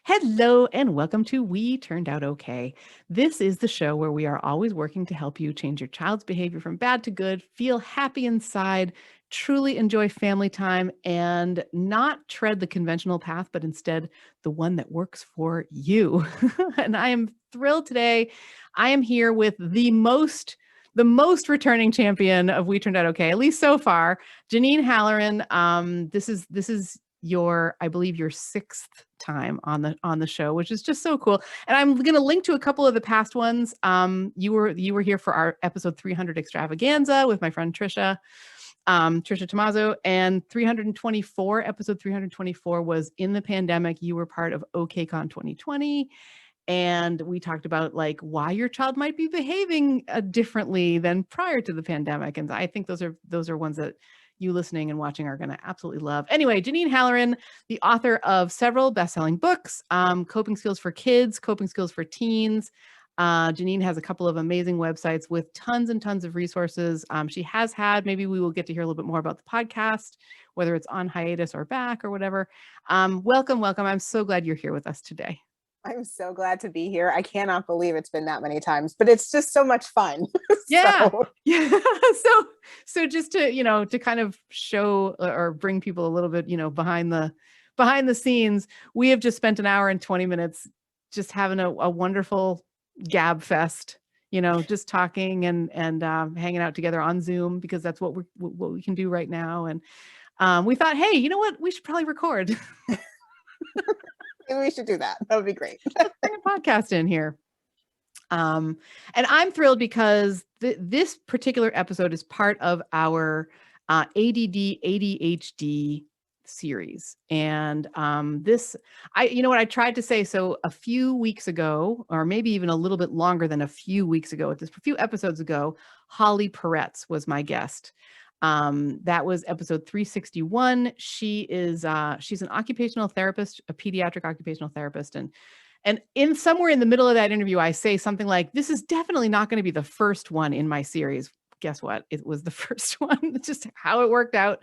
Hello and welcome to We Turned Out Okay. This is the show where we are always working to help you change your child's behavior from bad to good, feel happy inside, truly enjoy family time, and not tread the conventional path, but instead the one that works for you. And I am thrilled today. I am here with the most returning champion of We Turned Out Okay, at least so far, Janine Halloran. This is your, I believe, your sixth time on the show, which is just so cool. And I'm going to link to a couple of the past ones. You were here for our episode 300 extravaganza with my friend Trisha Tommaso, and episode 324 was in the pandemic. You were part of OKCon 2020. And we talked about like why your child might be behaving differently than prior to the pandemic. And I think those are ones that you listening and watching are going to absolutely love. Anyway, Janine Halloran, the author of several best-selling books, Coping Skills for Kids, Coping Skills for Teens. Janine has a couple of amazing websites with tons and tons of resources. She has had, maybe we will get to hear a little bit more about the podcast, whether it's on hiatus or back or whatever. Welcome. I'm so glad you're here with us today. I'm so glad to be here. I cannot believe it's been that many times, but it's just so much fun. Yeah. Yeah. So just to kind of show or bring people a little bit, behind the scenes, we have just spent an hour and 20 minutes just having a wonderful gab fest, just talking and hanging out together on Zoom, because that's what we can do right now. And we thought, hey, you know what? We should probably record. Maybe we should do that. That would be great. Let's bring a podcast in here. And I'm thrilled because this particular episode is part of our ADD ADHD series. And I tried to say, so a few weeks ago, or maybe even a little bit longer than a few weeks ago, a few episodes ago, Holly Peretz was my guest. That was episode 361. She's an occupational therapist, a pediatric occupational therapist. And in somewhere in the middle of that interview, I say something like, this is definitely not going to be the first one in my series. Guess what? It was the first one. It's just how it worked out.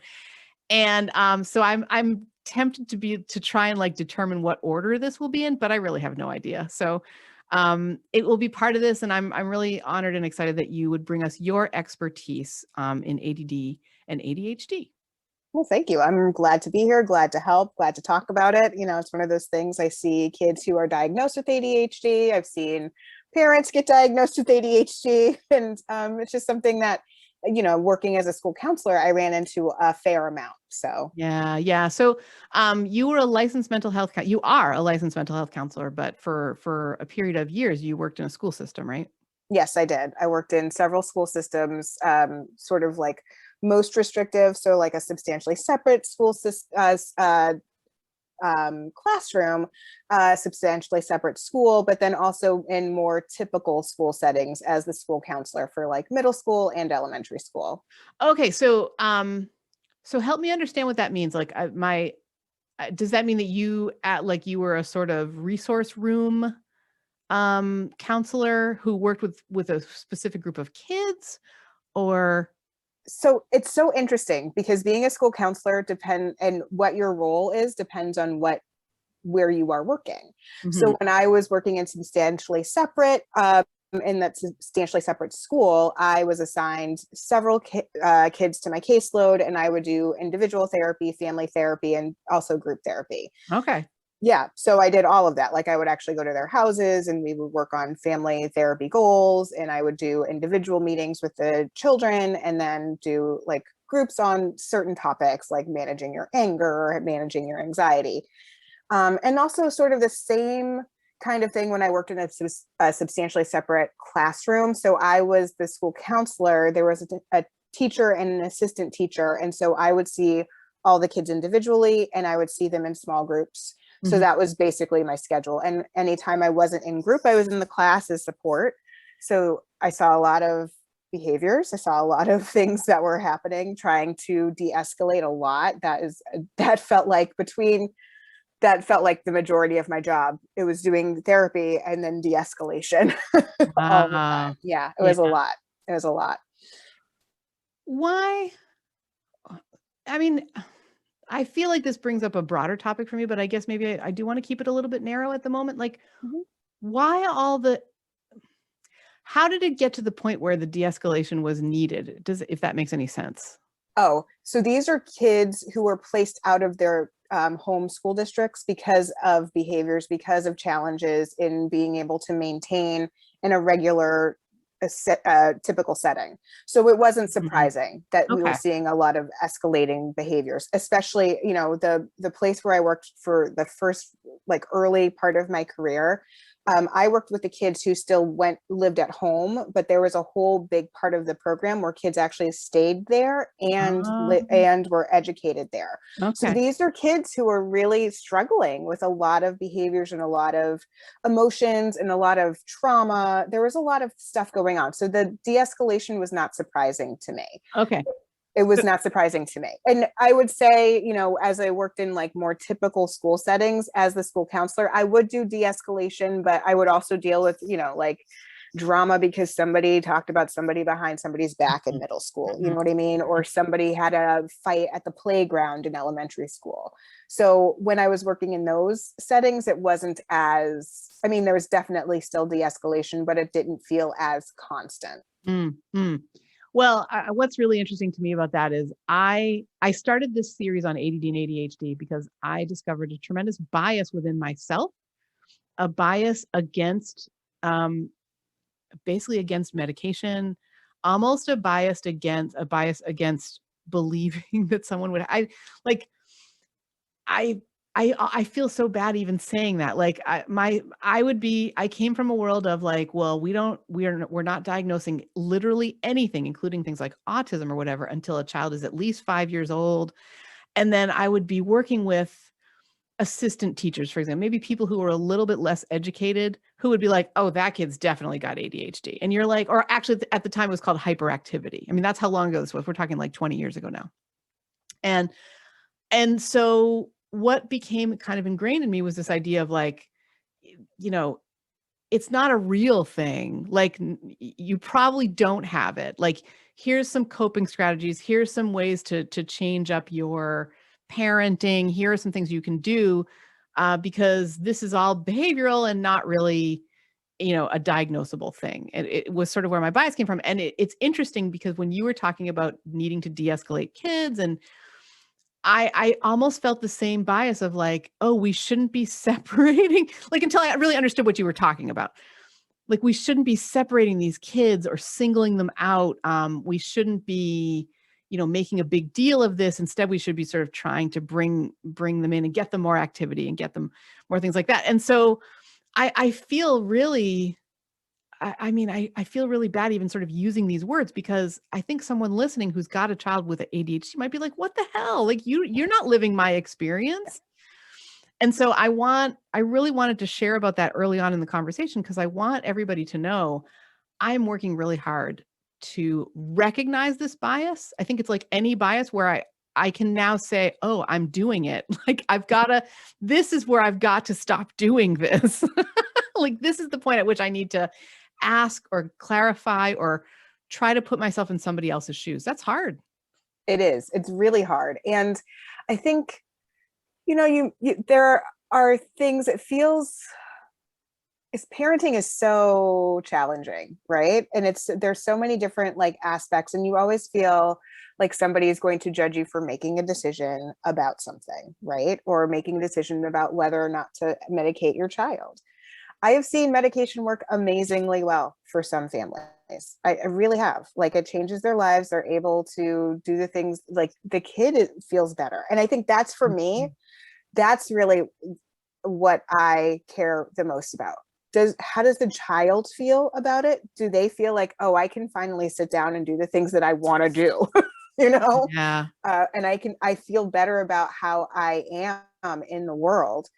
And so I'm tempted to try and like determine what order this will be in, but I really have no idea. So it will be part of this, and I'm really honored and excited that you would bring us your expertise in ADD and ADHD. Well, thank you. I'm glad to be here, glad to help, glad to talk about it. It's one of those things. I see kids who are diagnosed with ADHD. I've seen parents get diagnosed with ADHD, and it's just something that, working as a school counselor, I ran into a fair amount. So yeah. So you are a licensed mental health counselor, but for a period of years, you worked in a school system, right? Yes, I did. I worked in several school systems, sort of like most restrictive. So like a substantially separate school classroom, substantially separate school, but then also in more typical school settings as the school counselor for like middle school and elementary school. Okay. So help me understand what that means. Like does that mean that you were a sort of resource room counselor who worked with a specific group of kids, or? So it's so interesting because being a school counselor and what your role is depends on where you are working. Mm-hmm. So when I was working in substantially separate, in that substantially separate school, I was assigned several kids to my caseload, and I would do individual therapy, family therapy, and also group therapy. Okay. Yeah. So I did all of that. Like I would actually go to their houses and we would work on family therapy goals, and I would do individual meetings with the children, and then do like groups on certain topics like managing your anger, managing your anxiety. And also sort of the same kind of thing when I worked in a substantially separate classroom. So I was the school counselor. There was a teacher and an assistant teacher. And so I would see all the kids individually, and I would see them in small groups. So that was basically my schedule. And anytime I wasn't in group, I was in the class as support. So I saw a lot of behaviors. I saw a lot of things that were happening, trying to de-escalate a lot. That felt like the majority of my job. It was doing therapy and then de-escalation. All the time. Yeah, it was a lot. It was a lot. Why? I mean, I feel like this brings up a broader topic for me, but I guess maybe I do want to keep it a little bit narrow at the moment. Like, Mhm. why how did it get to the point where the de-escalation was needed? If that makes any sense. Oh, so these are kids who were placed out of their home school districts because of behaviors, because of challenges in being able to maintain in a regular, typical setting. So it wasn't Mhm. surprising that we were Okay. seeing a lot of escalating behaviors, especially, the place where I worked for the first, like, early part of my career. I worked with the kids who still lived at home, but there was a whole big part of the program where kids actually stayed there Um, and were educated there. So okay. these are kids who are really struggling with a lot of behaviors and a lot of emotions and a lot of trauma. There was a lot of stuff going on. So the de-escalation was not surprising to me. Okay. It was So- not surprising to me. And I would say, as I worked in like more typical school settings as the school counselor, I would do de-escalation, but I would also deal with, like drama because somebody talked about somebody behind somebody's back in middle school. You know what I mean? Or somebody had a fight at the playground in elementary school. So when I was working in those settings, it wasn't there was definitely still de-escalation, but it didn't feel as constant. Mm, mm. Well, what's really interesting to me about that is I started this series on ADD and ADHD because I discovered a tremendous bias within myself, a bias against um, basically against medication, almost a bias against believing that someone would like I I feel so bad even saying that. Like I came from a world of like, well, we're not diagnosing literally anything, including things like autism or whatever, until a child is at least 5 years old. And then I would be working with assistant teachers, for example, maybe people who are a little bit less educated, who would be like, oh, that kid's definitely got ADHD. And you're like, or actually at the time it was called hyperactivity. I mean, that's how long ago this was. We're talking like 20 years ago now. And so what became kind of ingrained in me was this idea of like, you know, it's not a real thing. Like you probably don't have it. Like here's some coping strategies. Here's some ways to change up your parenting. Here are some things you can do because this is all behavioral and not really, a diagnosable thing. And it was sort of where my bias came from. And it's interesting because when you were talking about needing to de-escalate kids, and I almost felt the same bias of like, oh, we shouldn't be separating, like until I really understood what you were talking about. Like we shouldn't be separating these kids or singling them out. We shouldn't be, making a big deal of this. Instead, we should be sort of trying to bring them in and get them more activity and get them more things like that. And so I feel really I feel really bad even sort of using these words because I think someone listening who's got a child with ADHD might be like, "What the hell? Like you're not living my experience." And so I really wanted to share about that early on in the conversation because I want everybody to know I'm working really hard to recognize this bias. I think it's like any bias where I can now say, "Oh, I'm doing it." Like this is where I've got to stop doing this. Like this is the point at which I need to ask or clarify or try to put myself in somebody else's shoes. That's hard. It is. It's really hard. And I think, there are things it feels is parenting is so challenging, right? And there's so many different like aspects, and you always feel like somebody is going to judge you for making a decision about something, right? Or making a decision about whether or not to medicate your child. I have seen medication work amazingly well for some families. I really have. Like it changes their lives. They're able to do the things like the kid feels better. And I think that's for me, Mhm. that's really what I care the most about. How does the child feel about it? Do they feel like, oh, I can finally sit down and do the things that I want to do? you know? Yeah. And I feel better about how I am in the world.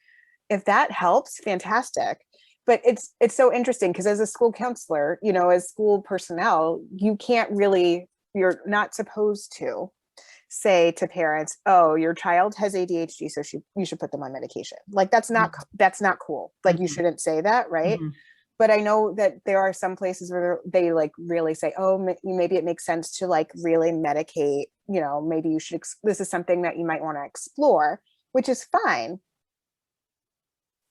If that helps, fantastic. But it's so interesting because as a school counselor, as school personnel, you're not supposed to say to parents, oh, your child has ADHD, so you should put them on medication. Like that's not cool. Like you Mhm. shouldn't say that, right? Mhm. But I know that there are some places where they like really say, oh, maybe it makes sense to like really medicate maybe you should, this is something that you might want to explore, which is fine.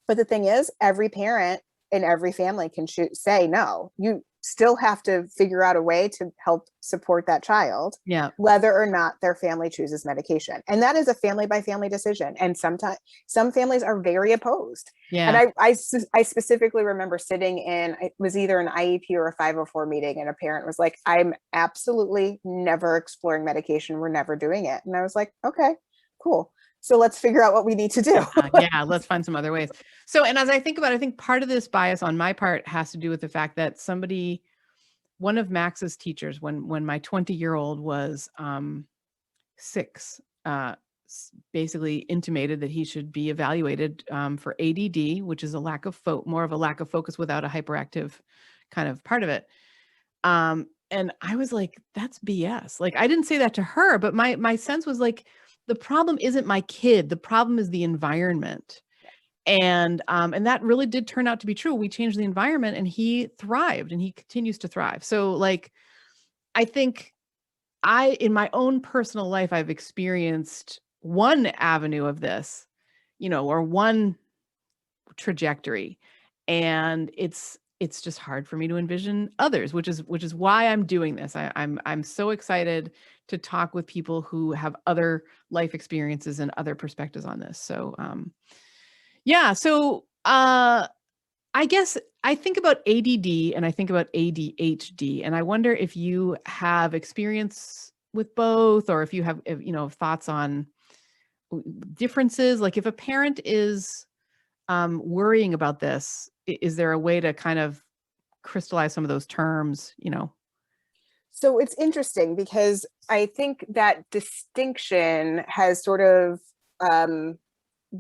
But the thing is, every parent in every family can say no. You still have to figure out a way to help support that child, whether or not their family chooses medication. And that is a family by family decision. And sometimes some families are very opposed. And I specifically remember sitting in, it was either an IEP or a 504 meeting, and a parent was like, I'm absolutely never exploring medication. We're never doing it. And I was like, okay, cool. So let's figure out what we need to do. Let's find some other ways. So, and as I think about it, I think part of this bias on my part has to do with the fact that one of Max's teachers, when my 20-year-old was 6, basically intimated that he should be evaluated for ADD, which is more of a lack of focus without a hyperactive kind of part of it. And I was like, that's BS. Like, I didn't say that to her, but my sense was like, the problem isn't my kid. The problem is the environment. And that really did turn out to be true. We changed the environment and he thrived and he continues to thrive. So like, I think in my own personal life, I've experienced one avenue of this, or one trajectory. And it's just hard for me to envision others, which is why I'm doing this. I'm so excited to talk with people who have other life experiences and other perspectives on this. So, So, I guess I think about ADD and I think about ADHD, and I wonder if you have experience with both, or if you have, thoughts on differences. Like if a parent is worrying about this, is there a way to kind of crystallize some of those terms, So it's interesting because I think that distinction has sort of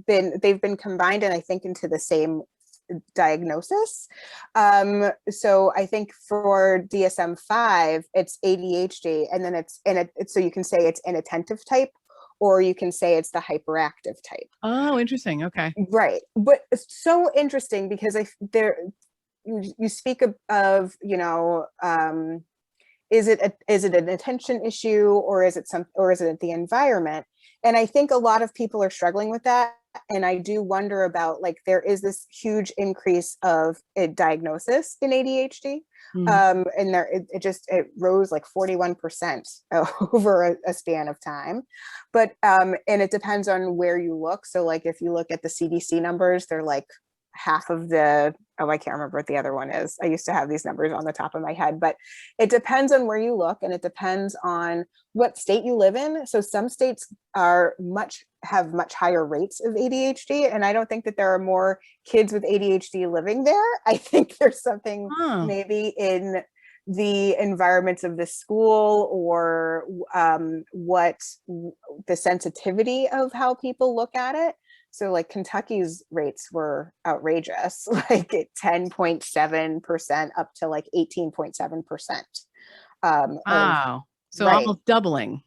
they've been combined, and I think into the same diagnosis. So I think for DSM-5, it's ADHD, and then so you can say it's inattentive type, or you can say it's the hyperactive type. Oh, interesting. Okay. Right. But it's so interesting because you speak of is it an attention issue, or is it the environment? And I think a lot of people are struggling with that. And I do wonder about, like, there is this huge increase of a diagnosis in ADHD. And it rose like 41% over a span of time. But, and it depends on where you look. So like, if you look at the CDC numbers, they're like half of I can't remember what the other one is. I used to have these numbers on the top of my head, but it depends on where you look, and it depends on what state you live in. So some states have much higher rates of ADHD, and I don't think that there are more kids with ADHD living there. I think there's something maybe in the environments of the school, or what the sensitivity of how people look at it. So like Kentucky's rates were outrageous, like at 10.7% up to like 18.7%. Wow. So right. Almost doubling.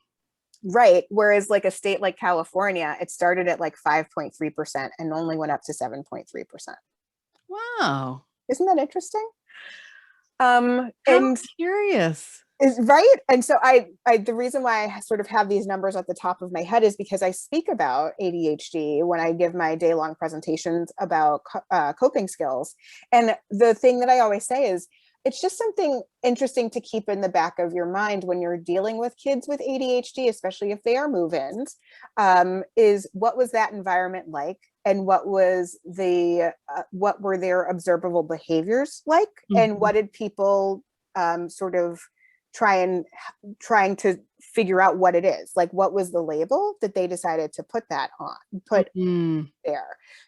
Right. Whereas like a state like California, it started at like 5.3% and only went up to 7.3%. Wow. Isn't that interesting? I'm curious. Is right. And so I the reason why I sort of have these numbers at the top of my head is because I speak about ADHD when I give my day-long presentations about coping skills. And the thing that I always say is, it's just something interesting to keep in the back of your mind when you're dealing with kids with ADHD, especially if they are move-ins, is what was that environment like? And what was what were their observable behaviors like? And what did people sort of trying to figure out what it is? Like, what was the label that they decided to put there?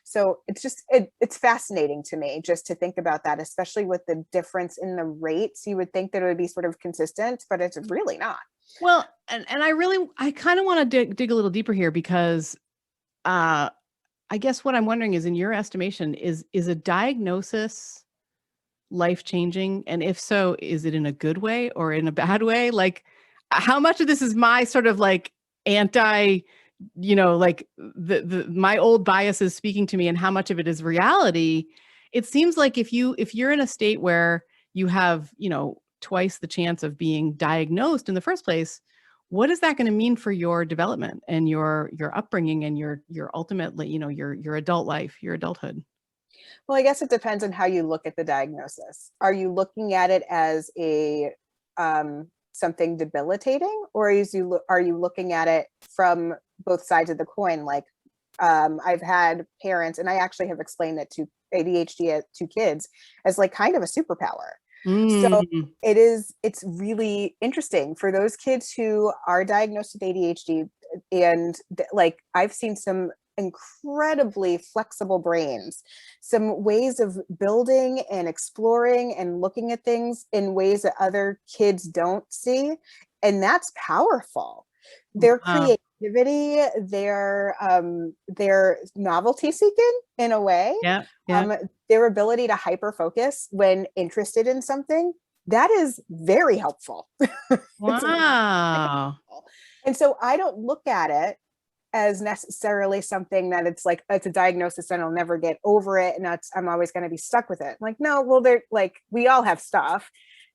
So it's fascinating to me just to think about that, especially with the difference in the rates. You would think that it would be sort of consistent, but it's really not. Well, and I kind of want to dig a little deeper here, because I guess what I'm wondering is, in your estimation, is a diagnosis life-changing? And if so, is it in a good way or in a bad way? Like, how much of this is my sort of like anti, like my old biases speaking to me, and how much of it is reality? It seems like if you're in a state where you have, twice the chance of being diagnosed in the first place, what is that going to mean for your development and your upbringing and your ultimately, your adult life, your adulthood? Well, I guess it depends on how you look at the diagnosis. Are you looking at it as a something debilitating, or are you looking at it from both sides of the coin? Like, I've had parents, and I actually have explained it to ADHD to kids as like kind of a superpower. So Mm, it's really interesting for those kids who are diagnosed with ADHD. And like, I've seen some incredibly flexible brains, some ways of building and exploring and looking at things in ways that other kids don't see. And that's powerful. Their wow. creativity, their novelty seeking in a way, Yeah. Yeah. their ability to hyper focus when interested in something, that is very helpful. It's really Wow. helpful. And so I don't look at it as necessarily something that it's a diagnosis and I'll never get over it, and I'm always going to be stuck with it. Like, no, well, they're like, we all have stuff,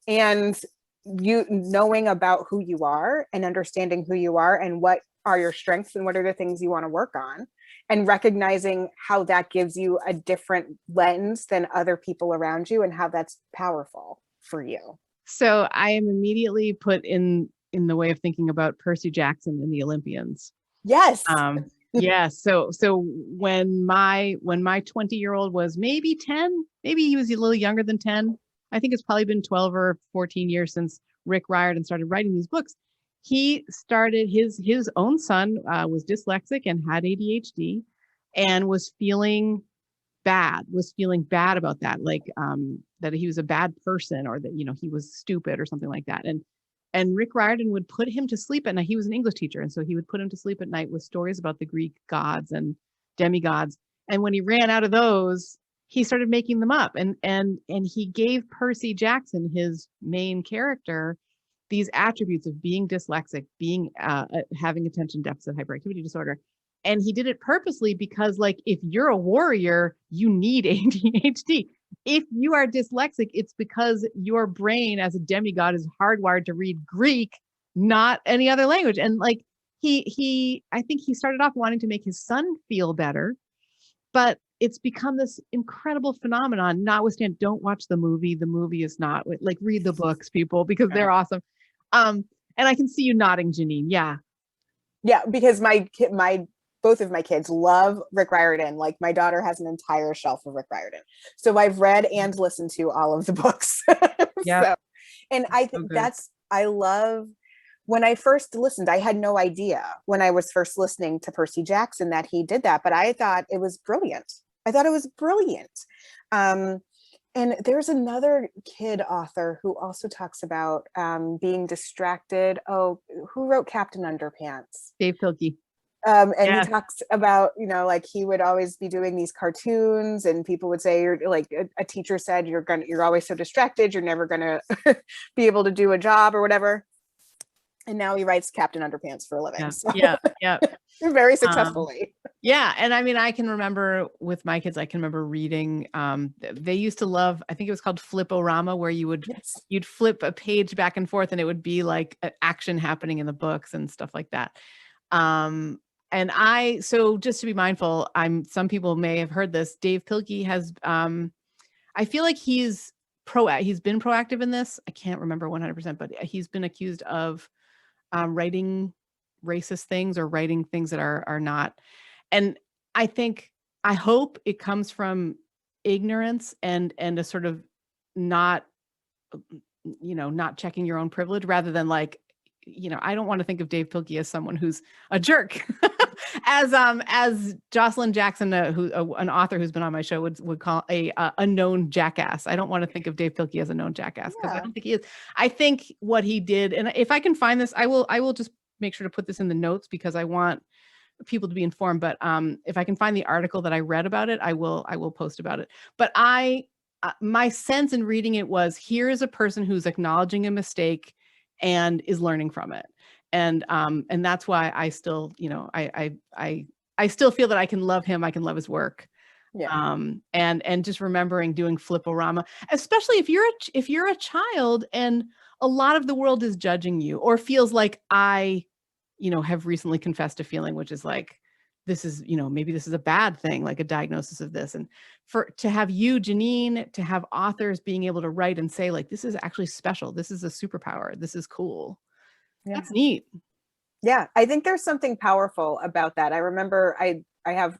and you knowing about who you are and understanding who you are and what are your strengths and what are the things you want to work on, and recognizing how that gives you a different lens than other people around you and how that's powerful for you. So I am immediately put in the way of thinking about Percy Jackson and the Olympians. Yes. Yeah. So when my 20-year-old was maybe 10, maybe he was a little younger than 10. I think it's probably been 12 or 14 years since Rick Riordan started writing these books. He started his own son was dyslexic and had ADHD and was feeling bad about that, like that he was a bad person or that, he was stupid or something like that. And Rick Riordan would put him to sleep at night. He was an English teacher. And so he would put him to sleep at night with stories about the Greek gods and demigods. And when he ran out of those, he started making them up. And he gave Percy Jackson, his main character, these attributes of being dyslexic, being having attention deficit hyperactivity disorder. And he did it purposely because, like, if you're a warrior, you need ADHD. If you are dyslexic, it's because your brain as a demigod is hardwired to read Greek, not any other language. And like I think he started off wanting to make his son feel better, but it's become this incredible phenomenon. Notwithstanding, don't watch the movie. The movie is not like, read the books, people, because they're awesome. And I can see you nodding, Janine. Yeah. Yeah, because my both of my kids love Rick Riordan. Like, my daughter has an entire shelf of Rick Riordan. So I've read and listened to all of the books. Yeah. So, and I think I love, when I first listened, I had no idea when I was first listening to Percy Jackson that he did that, but I thought it was brilliant. I thought it was brilliant. And there's another kid author who also talks about being distracted. Oh, who wrote Captain Underpants? Dave Pilkey. And he talks about, like, he would always be doing these cartoons, and people would say, you're like, a teacher said, you're always so distracted, you're never gonna be able to do a job or whatever. And now he writes Captain Underpants for a living. Yeah. So. Yeah. Very successfully. Yeah. And I mean, I can remember with my kids, I can remember reading, they used to love, I think it was called Flip-O-Rama, where you'd flip a page back and forth and it would be like action happening in the books and stuff like that. So just to be mindful, some people may have heard this. Dave Pilkey has, I feel like he's been proactive in this. I can't remember 100%, but he's been accused of writing racist things or writing things that are not. And I hope it comes from ignorance and a sort of not checking your own privilege, rather than like, I don't want to think of Dave Pilkey as someone who's a jerk. as Jocelyn Jackson, an author who's been on my show, would call a known jackass. I don't want to think of Dave Pilkey as a known jackass, because I don't think he is. I think what he did, and if I can find this, I will just make sure to put this in the notes because I want people to be informed. But if I can find the article that I read about it, I will post about it. But my sense in reading it was, here is a person who's acknowledging a mistake and is learning from it. And that's why I still, I still feel that I can love him. I can love his work. Yeah. And just remembering doing fliporama, especially if you're a child and a lot of the world is judging you or feels like I, have recently confessed a feeling, which is like, this is, maybe this is a bad thing, like a diagnosis of this. And to have you, Janine, to have authors being able to write and say like, this is actually special. This is a superpower. This is cool. Yeah. That's neat. Yeah. I think there's something powerful about that. I remember I have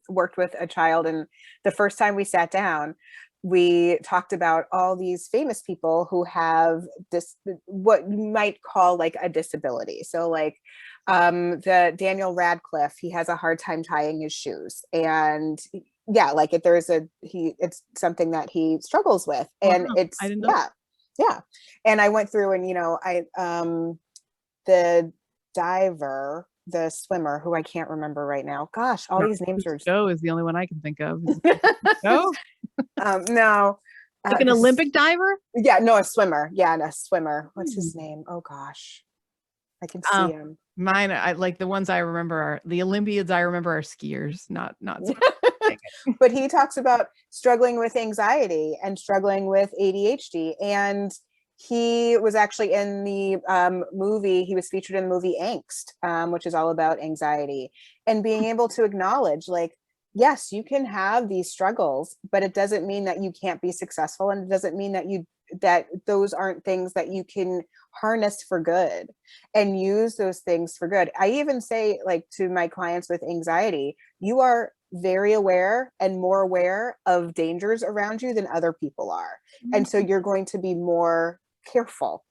worked with a child, and the first time we sat down, we talked about all these famous people who have this, what you might call like a disability. So like the Daniel Radcliffe, he has a hard time tying his shoes, and yeah, like if there's it's something that he struggles with, and Wow, it's I didn't know. yeah. And I went through, and the diver, the swimmer, who I can't remember right now. Gosh, all these names are Joe is the only one I can think of. Joe? no. Like an Olympic diver? Yeah, no, a swimmer. Yeah, and a swimmer. What's his name? Oh gosh. I can see him. Mine, I like the ones I remember are the Olympiads. I remember are skiers, not. But he talks about struggling with anxiety and struggling with ADHD, and he was actually in the movie. He was featured in the movie Angst, which is all about anxiety, and being able to acknowledge, like, yes, you can have these struggles, but it doesn't mean that you can't be successful, and it doesn't mean that those aren't things that you can harness for good and use those things for good. I even say, like, to my clients with anxiety, you are very aware and more aware of dangers around you than other people are. And so you're going to be more careful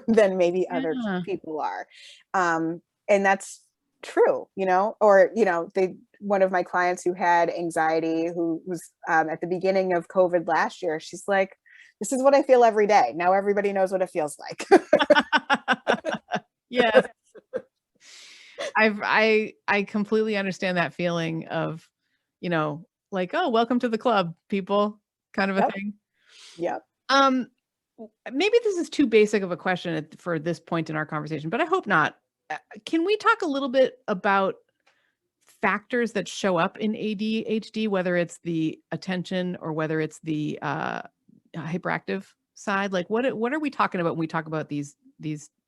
than maybe other people are. And that's true, or, one of my clients who had anxiety, who was at the beginning of COVID last year, she's like, this is what I feel every day. Now everybody knows what it feels like. Yes. I completely understand that feeling of, like, oh, welcome to the club, people, kind of a thing. Yep. Maybe this is too basic of a question for this point in our conversation, but I hope not. Can we talk a little bit about factors that show up in ADHD, whether it's the attention or whether it's the hyperactive side? Like what are we talking about when we talk about these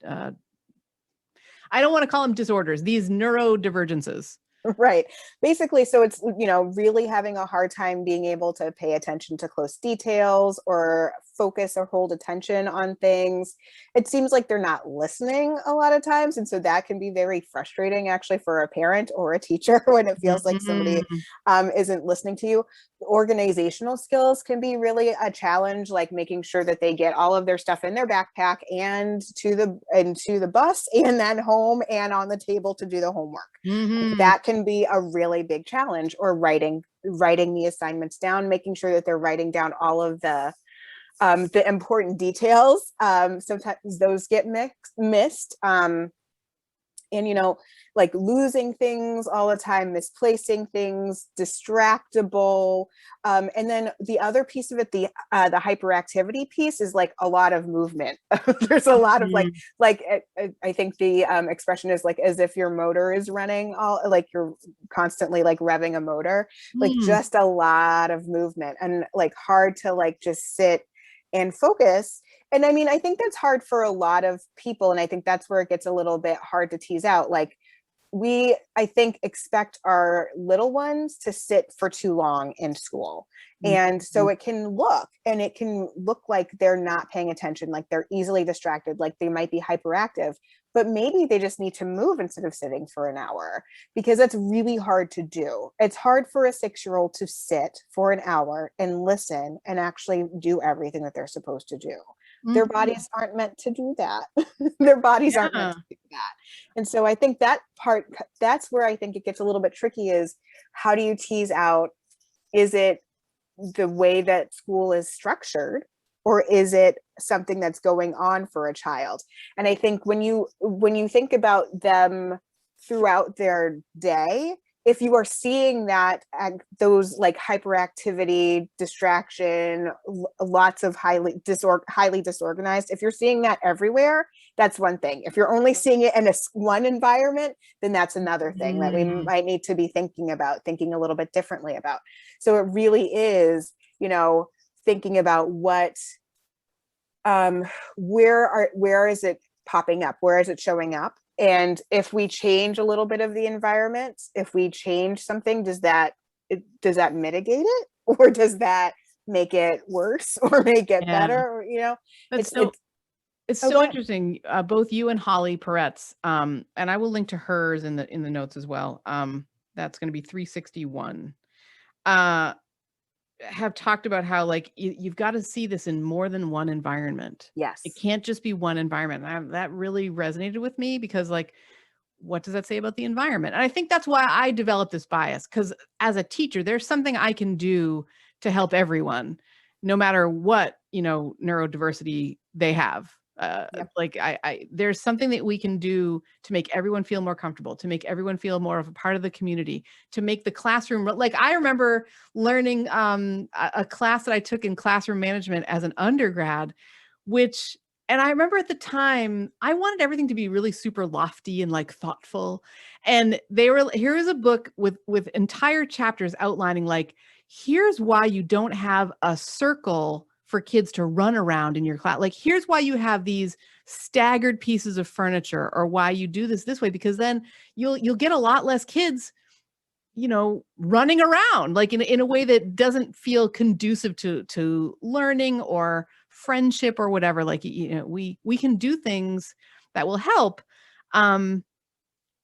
I don't want to call them disorders, these neurodivergences? Right. Basically, so it's, really having a hard time being able to pay attention to close details or focus or hold attention on things. It seems like they're not listening a lot of times. And so that can be very frustrating actually for a parent or a teacher when it feels like somebody isn't listening to you. Organizational skills can be really a challenge, like making sure that they get all of their stuff in their backpack and to the bus and then home and on the table to do the homework. That can be a really big challenge. Or writing the assignments down, making sure that they're writing down all of the important details. Sometimes those get missed. And, like losing things all the time, misplacing things, distractible. And then the other piece of it, the hyperactivity piece, is like a lot of movement. There's a lot of I think the expression is like as if your motor is running, all like you're constantly like revving a motor, like just a lot of movement, and like hard to like just sit and focus. And I mean, I think that's hard for a lot of people. And I think that's where it gets a little bit hard to tease out. Like I think, expect our little ones to sit for too long in school. And so it can look like they're not paying attention, like they're easily distracted, like they might be hyperactive, but maybe they just need to move instead of sitting for an hour, because that's really hard to do. It's hard for a 6-year-old to sit for an hour and listen and actually do everything that they're supposed to do. Their bodies aren't meant to do that. Their bodies aren't meant to do that. And so I think that's where I think it gets a little bit tricky, is how do you tease out, is it the way that school is structured, or is it something that's going on for a child? And I think when you think about them throughout their day, if you are seeing that, those like hyperactivity, distraction, lots of highly disorganized, if you're seeing that everywhere, that's one thing. If you're only seeing it in one environment, then that's another thing that we might need to be thinking a little bit differently about. So it really is, thinking about what, where is it popping up? Where is it showing up? And if we change a little bit of the environment, if we change something, does that mitigate it, or does that make it worse or make it better? Or, it's so interesting. Both you and Holly Peretz, and I will link to hers in the notes as well. That's going to be 361. Have talked about how like you've got to see this in more than one environment. Yes. It can't just be one environment. That really resonated with me, because like, what does that say about the environment? And I think that's why I developed this bias, because as a teacher, there's something I can do to help everyone, no matter what, neurodiversity they have. Like there's something that we can do to make everyone feel more comfortable, to make everyone feel more of a part of the community, to make the classroom, like I remember learning a class that I took in classroom management as an undergrad, and I remember at the time I wanted everything to be really super lofty and like thoughtful. And here is a book with entire chapters outlining like, here's why you don't have a circle for kids to run around in your class. Like, here's why you have these staggered pieces of furniture, or why you do this way, because then you'll get a lot less kids, running around like in a way that doesn't feel conducive to learning or friendship or whatever. Like, we can do things that will help. And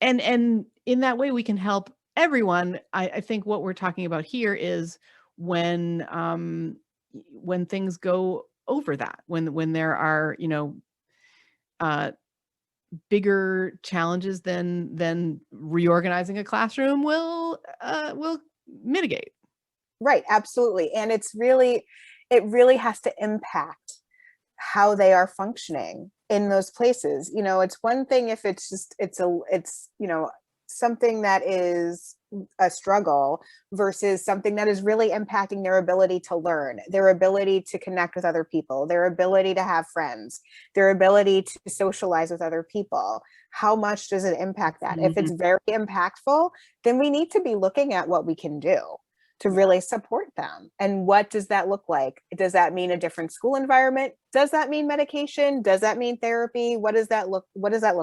in that way we can help everyone. I think what we're talking about here is when things go over that, when there are, bigger challenges than reorganizing a classroom will mitigate. Right. Absolutely. And it really has to impact how they are functioning in those places. It's one thing if it's something that is a struggle versus something that is really impacting their ability to learn, their ability to connect with other people, their ability to have friends, their ability to socialize with other people. How much does it impact that? Mm-hmm. If it's very impactful, then we need to be looking at what we can do to really support them. And what does that look like? Does that mean a different school environment? Does that mean medication? Does that mean therapy? What does that look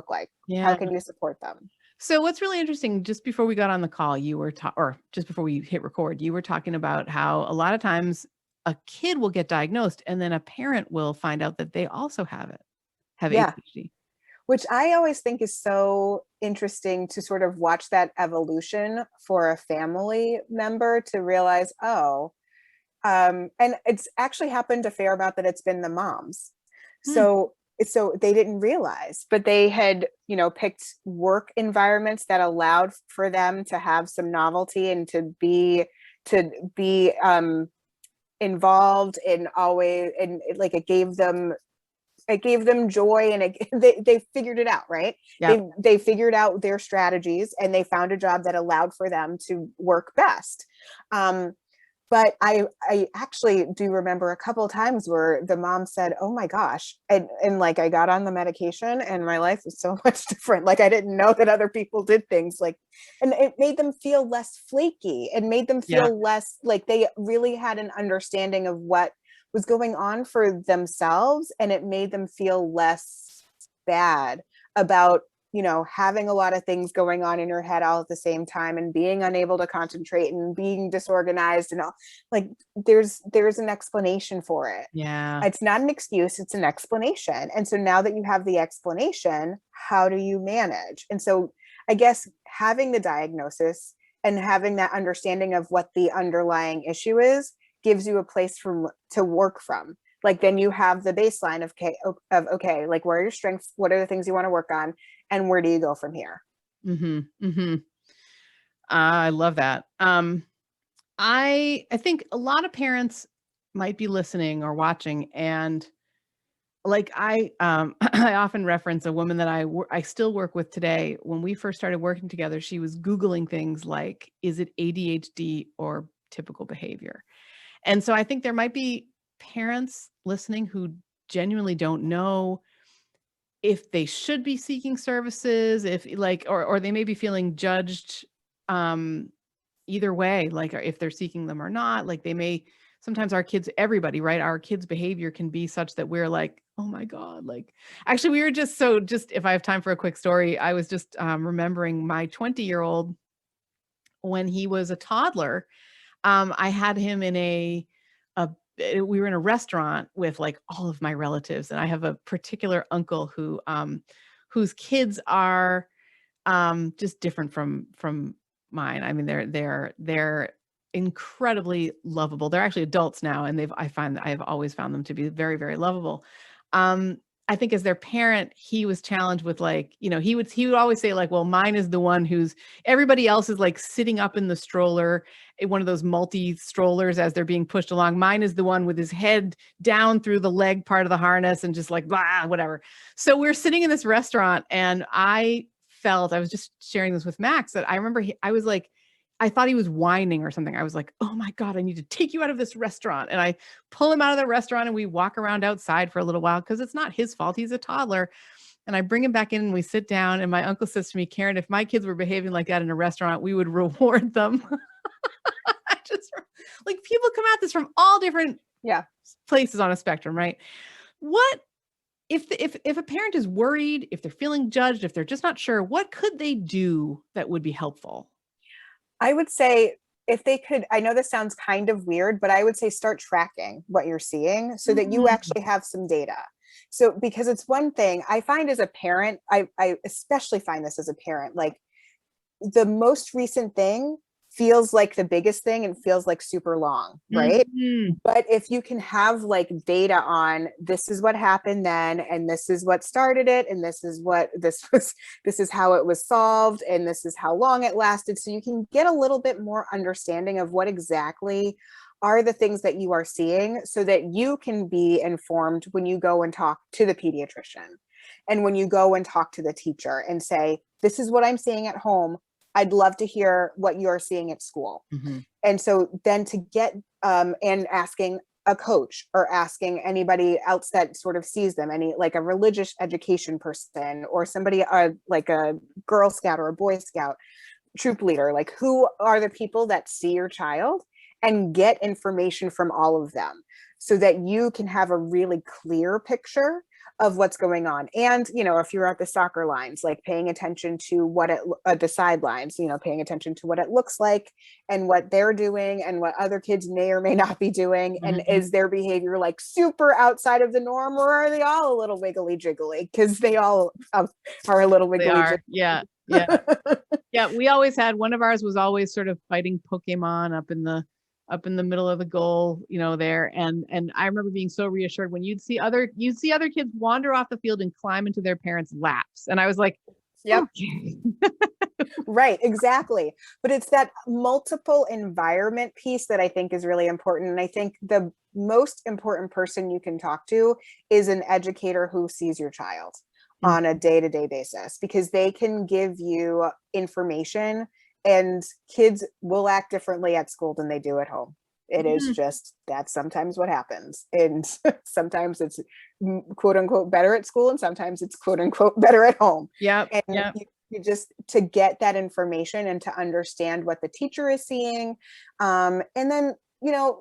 like? Yeah. How can you support them? So what's really interesting, just before we got on the call, or just before we hit record, you were talking about how a lot of times a kid will get diagnosed and then a parent will find out that they also have ADHD. Which I always think is so interesting to sort of watch that evolution for a family member to realize, and it's actually happened a fair amount that it's been the moms. So they didn't realize, but they had, picked work environments that allowed for them to have some novelty and to be involved in always, and like it gave them joy, and they figured it out, right? Yep. They figured out their strategies, and they found a job that allowed for them to work best. But I actually do remember a couple of times where the mom said, oh my gosh, and like I got on the medication and my life was so much different. Like I didn't know that other people did things like, and it made them feel less flaky. It made them feel less like they really had an understanding of what was going on for themselves, and it made them feel less bad about having a lot of things going on in your head all at the same time, and being unable to concentrate and being disorganized and all. Like there's an explanation for it. Yeah. It's not an excuse, it's an explanation. And so now that you have the explanation, how do you manage? And so I guess having the diagnosis and having that understanding of what the underlying issue is gives you a place to work from. Like then you have the baseline of okay, like where are your strengths? What are the things you want to work on? And where do you go from here? Mm-hmm. Mm-hmm. I love that. I think a lot of parents might be listening or watching, and like I often reference a woman that I still work with today. When we first started working together, she was Googling things like, is it ADHD or typical behavior? And so I think there might be parents listening who genuinely don't know if they should be seeking services, if like, or they may be feeling judged either way, like if they're seeking them or not. Like they may, sometimes our kids, everybody, right? Our kids' behavior can be such that we're like, oh my God, like actually we were just if I have time for a quick story, I was just remembering my 20-year-old when he was a toddler. I had him in we were in a restaurant with like all of my relatives, and I have a particular uncle whose kids are just different from mine. I mean, they're incredibly lovable. They're actually adults now, and I've always found them to be very, very lovable. I think as their parent, he was challenged with like, he would always say like, well, mine is the one who's, everybody else is like sitting up in the stroller, one of those multi strollers as they're being pushed along. Mine is the one with his head down through the leg part of the harness and just like, blah, whatever. So we're sitting in this restaurant, and I was just sharing this with Max, that I remember I was like, I thought he was whining or something. I was like, oh my God, I need to take you out of this restaurant. And I pull him out of the restaurant, and we walk around outside for a little while because it's not his fault. He's a toddler. And I bring him back in, and we sit down. And my uncle says to me, Karen, if my kids were behaving like that in a restaurant, we would reward them. I just like, people come at this from all different places on a spectrum, right? What if a parent is worried, if they're feeling judged, if they're just not sure, what could they do that would be helpful? I would say if they could, I know this sounds kind of weird, but I would say start tracking what you're seeing so that you actually have some data. So, because it's one thing I find as a parent, I especially find this as a parent, like the most recent thing feels like the biggest thing and feels like super long, right? But if you can have like data on, this is what happened then, and this is what started it, and this is how it was solved, and this is how long it lasted, so you can get a little bit more understanding of what exactly are the things that you are seeing, so that you can be informed when you go and talk to the pediatrician, and when you go and talk to the teacher and say, this is what I'm seeing at home, I'd love to hear what you're seeing at school. And so then to get and asking a coach or asking anybody else that sort of sees them, any like a religious education person or somebody like a Girl Scout or a Boy Scout troop leader, like who are the people that see your child, and get information from all of them so that you can have a really clear picture of what's going on. And, if you're at the soccer lines, like paying attention to what the sidelines, paying attention to what it looks like and what they're doing and what other kids may or may not be doing. And is their behavior like super outside of the norm, or are they all a little wiggly jiggly? Because they all are a little wiggly jiggly. Yeah. Yeah. We always had, one of ours was always sort of fighting Pokemon up in the middle of the goal, there. And I remember being so reassured when you'd see other kids wander off the field and climb into their parents' laps. And I was like, yep. Okay. Right, exactly. But it's that multiple environment piece that I think is really important. And I think the most important person you can talk to is an educator who sees your child on a day-to-day basis, because they can give you information. And kids will act differently at school than they do at home. It is just, that's sometimes what happens. And sometimes it's quote unquote better at school, and sometimes it's quote unquote better at home. And you just, to get that information and to understand what the teacher is seeing. And then,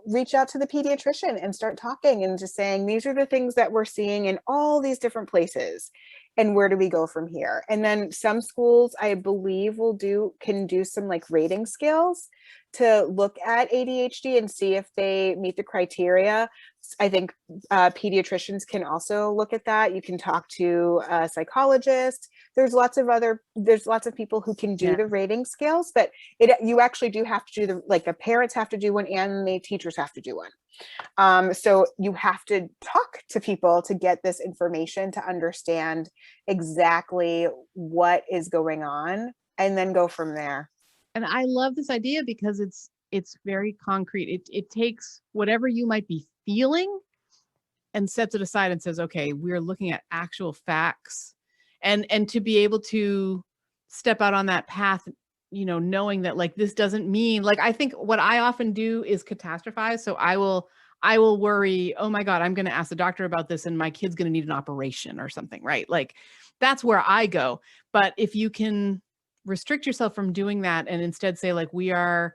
reach out to the pediatrician and start talking and just saying, these are the things that we're seeing in all these different places. And where do we go from here? And then some schools, I believe, can do some like rating scales to look at ADHD and see if they meet the criteria. I think pediatricians can also look at that. You can talk to a psychologist. There's lots of people who can do the rating scales, but you actually do have to do the parents have to do one and the teachers have to do one. So you have to talk to people to get this information, to understand exactly what is going on, and then go from there. And I love this idea because it's very concrete. It takes whatever you might be feeling and sets it aside and says, okay, we're looking at actual facts, and to be able to step out on that path, knowing that like, this doesn't mean like, I think what I often do is catastrophize. So I will worry, oh my God, I'm going to ask the doctor about this and my kid's going to need an operation or something, right? Like that's where I go. But if you can restrict yourself from doing that and instead say like, we are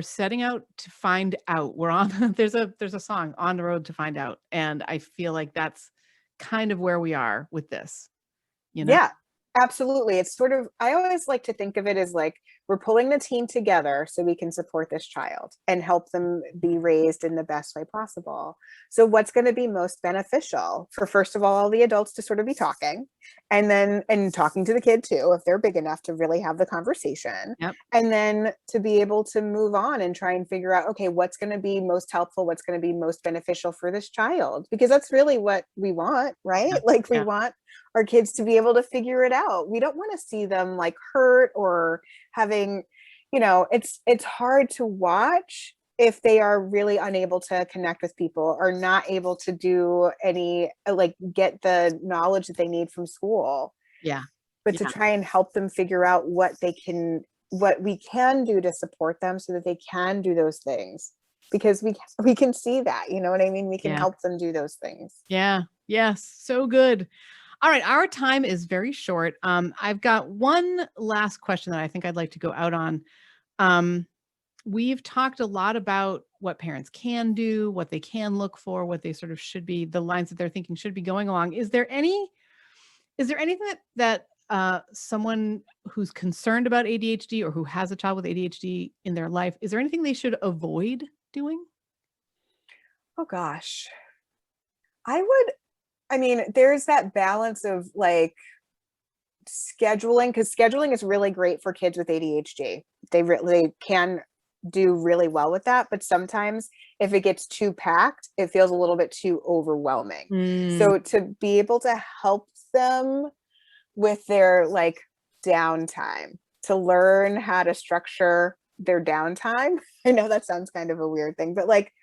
setting out to find out. We're on, there's a song, On the Road to Find Out. And I feel like that's kind of where we are with this, Yeah, absolutely. It's sort of, I always like to think of it as like, we're pulling the team together so we can support this child and help them be raised in the best way possible. So what's going to be most beneficial for, first of all the adults to sort of be talking, and talking to the kid too, if they're big enough to really have the conversation. Yep. And then to be able to move on and try and figure out, okay, what's going to be most helpful, what's going to be most beneficial for this child, because that's really what we want, right? Yeah. Like we want our kids to be able to figure it out. We don't want to see them like hurt or having, it's hard to watch if they are really unable to connect with people or not able to do any, like get the knowledge that they need from school. Yeah. But to try and help them figure out what we can do to support them so that they can do those things, because we can see that, you know what I mean? We can help them do those things. Yeah. Yes. So good. All right. Our time is very short. I've got one last question that I think I'd like to go out on. We've talked a lot about what parents can do, what they can look for, what they sort of should be, the lines that they're thinking should be going along. Is there anything that someone who's concerned about ADHD or who has a child with ADHD in their life, is there anything they should avoid doing? Oh gosh. There's that balance of like scheduling, because scheduling is really great for kids with ADHD. They really can do really well with that. But sometimes if it gets too packed, it feels a little bit too overwhelming. So to be able to help them with their like downtime, to learn how to structure their downtime. I know that sounds kind of a weird thing, but like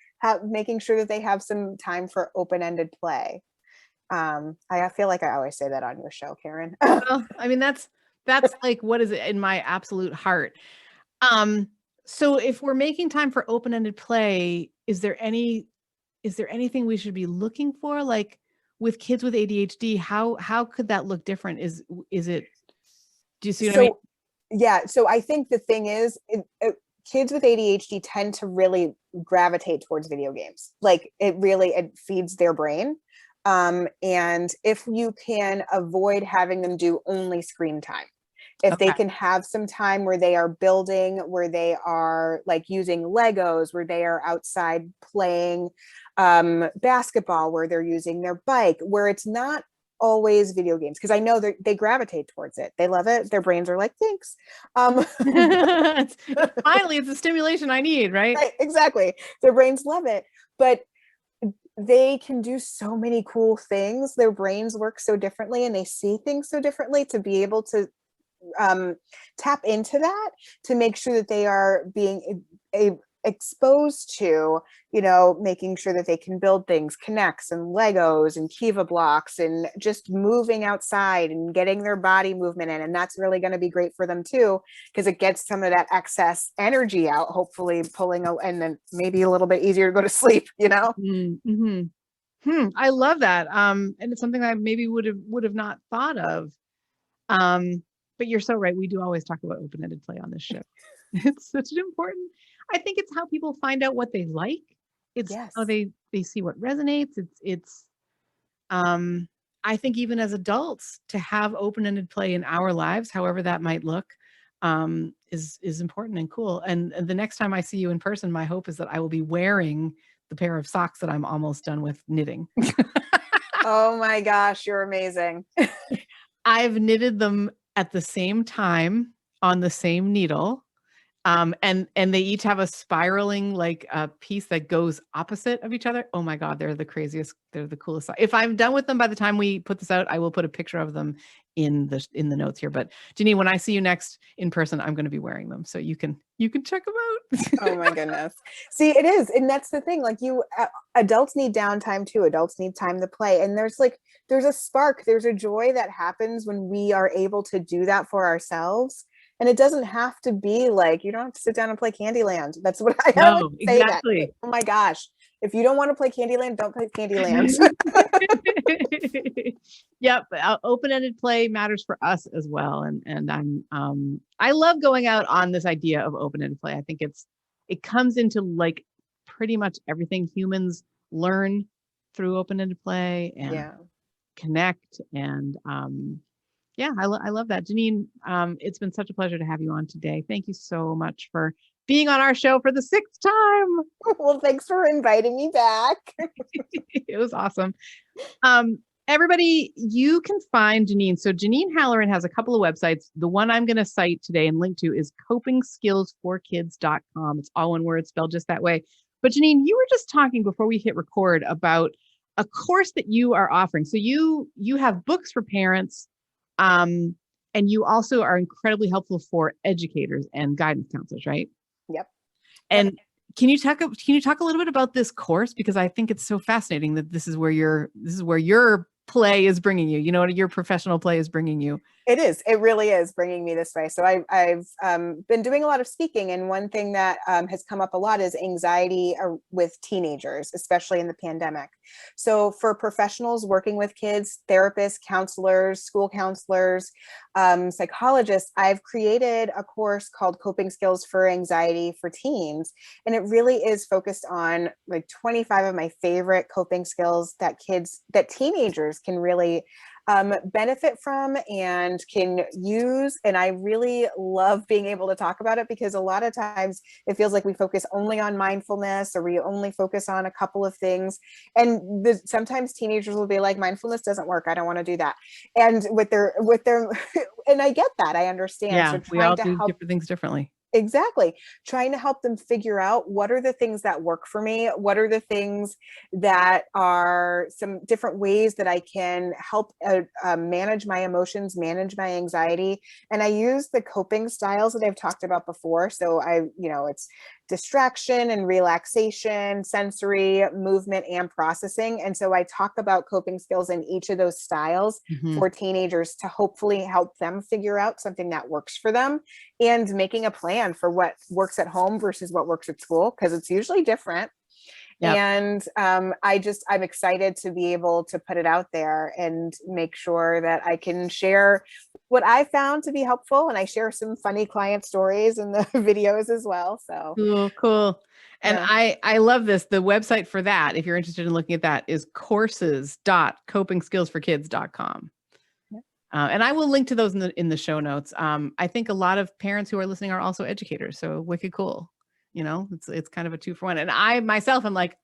making sure that they have some time for open-ended play. I feel like I always say that on your show, Karen. Well, I mean, that's like, what is it in my absolute heart? So if we're making time for open-ended play, is there anything we should be looking for? Like with kids with ADHD, how could that look different? Is it, do you see what I mean? Yeah. So I think the thing is, kids with ADHD tend to really gravitate towards video games. Like it feeds their brain. And if you can avoid having them do only screen time, if they can have some time where they are building, where they are like using Legos, where they are outside playing basketball, where they're using their bike, where it's not always video games, because I know they gravitate towards it. They love it. Their brains are like, thanks. Finally, it's the stimulation I need, right? Right, exactly. Their brains love it. But they can do so many cool things. Their brains work so differently and they see things so differently, to be able to tap into that, to make sure that they are being exposed to, making sure that they can build things, Connects and Legos and Kiva blocks, and just moving outside and getting their body movement in. And that's really going to be great for them too, because it gets some of that excess energy out, hopefully and then maybe a little bit easier to go to sleep, Mm-hmm. I love that. And it's something I maybe would have not thought of. But you're so right. We do always talk about open-ended play on this show. It's such an important, I think it's how people find out what they like. It's how they see what resonates. I think even as adults, to have open-ended play in our lives, however that might look, is important and cool. And the next time I see you in person, my hope is that I will be wearing the pair of socks that I'm almost done with knitting. Oh my gosh, you're amazing. I've knitted them at the same time on the same needle. And they each have a spiraling like a piece that goes opposite of each other. Oh my God, they're the craziest. They're the coolest. If I'm done with them by the time we put this out, I will put a picture of them in the notes here. But Janine, when I see you next in person, I'm going to be wearing them, so you can check them Oh my goodness. See, it is. And that's the thing. Like adults need downtime too. Adults need time to play. And there's a spark, there's a joy that happens when we are able to do that for ourselves. And it doesn't have to be like, you don't have to sit down and play Candyland. That's what I always No, say that. exactly. Oh my gosh. If you don't want to play Candyland, don't play Candyland. Yep, open-ended play matters for us as well, and I love going out on this idea of open-ended play. I think it comes into like pretty much everything humans learn through open-ended play and Yeah. connect, and yeah, I love that. Janine, it's been such a pleasure to have you on today. Thank you so much for being on our show for the 6th time. Well, thanks for inviting me back. It was awesome. Everybody, you can find Janine. So Janine Halloran has a couple of websites. The one I'm going to cite today and link to is copingskillsforkids.com. It's all one word spelled just that way. But Janine, you were just talking before we hit record about a course that you are offering. So you have books for parents, and you also are incredibly helpful for educators and guidance counselors, right? Yep. And can you talk a little bit about this course? Because I think it's so fascinating that this is where your play is bringing you, your professional play is bringing you. It is. It really is bringing me this way. So I've been doing a lot of speaking, and one thing that has come up a lot is anxiety with teenagers, especially in the pandemic. So for professionals working with kids, therapists, counselors, school counselors, psychologists, I've created a course called Coping Skills for Anxiety for Teens, and it really is focused on like 25 of my favorite coping skills that teenagers can really benefit from and can use. And I really love being able to talk about it, because a lot of times it feels like we focus only on mindfulness, or we only focus on a couple of things. And sometimes teenagers will be like, mindfulness doesn't work, I don't want to do that. And with their and I get that, I understand. Yeah, so we all do different things differently. Exactly. Trying to help them figure out what are the things that work for me? What are the things that are some different ways that I can help manage my emotions, manage my anxiety? And I use the coping styles that I've talked about before. So it's distraction and relaxation, sensory, movement, and processing. And so I talk about coping skills in each of those styles for teenagers to hopefully help them figure out something that works for them, and making a plan for what works at home versus what works at school, because it's usually different. Yep. And I'm excited to be able to put it out there and make sure that I can share what I found to be helpful. And I share some funny client stories in the videos as well. So cool. And yeah. I love this. The website for that, if you're interested in looking at that, is courses.copingskillsforkids.com. And I will link to those in the show notes. I think a lot of parents who are listening are also educators. So wicked cool. It's kind of a 2-for-1. And I myself am like,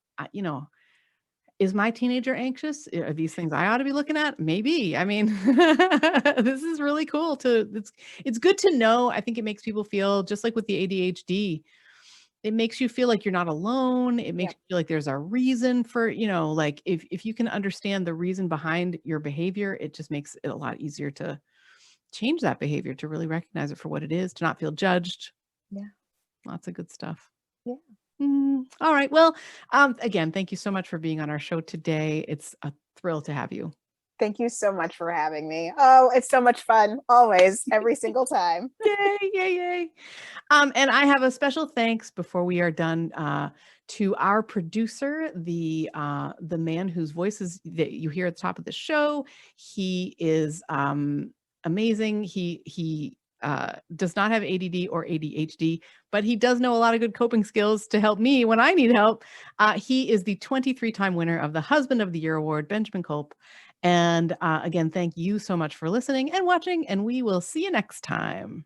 is my teenager anxious? Are these things I ought to be looking at? Maybe. I mean, this is really cool it's good to know. I think it makes people feel just like with the ADHD. It makes you feel like you're not alone. It makes you feel like there's a reason for, like if you can understand the reason behind your behavior, it just makes it a lot easier to change that behavior, to really recognize it for what it is, to not feel judged. Yeah. Lots of good stuff. Yeah. All right. Well, again, thank you so much for being on our show today. It's a thrill to have you. Thank you so much for having me. Oh, it's so much fun. Always, every single time. Yay, yay, yay. And I have a special thanks before we are done to our producer, the man whose voices that you hear at the top of the show. He is amazing. He does not have ADD or ADHD, but he does know a lot of good coping skills to help me when I need help. He is the 23-time winner of the Husband of the Year Award, Benjamin Culp. And again, thank you so much for listening and watching, and we will see you next time.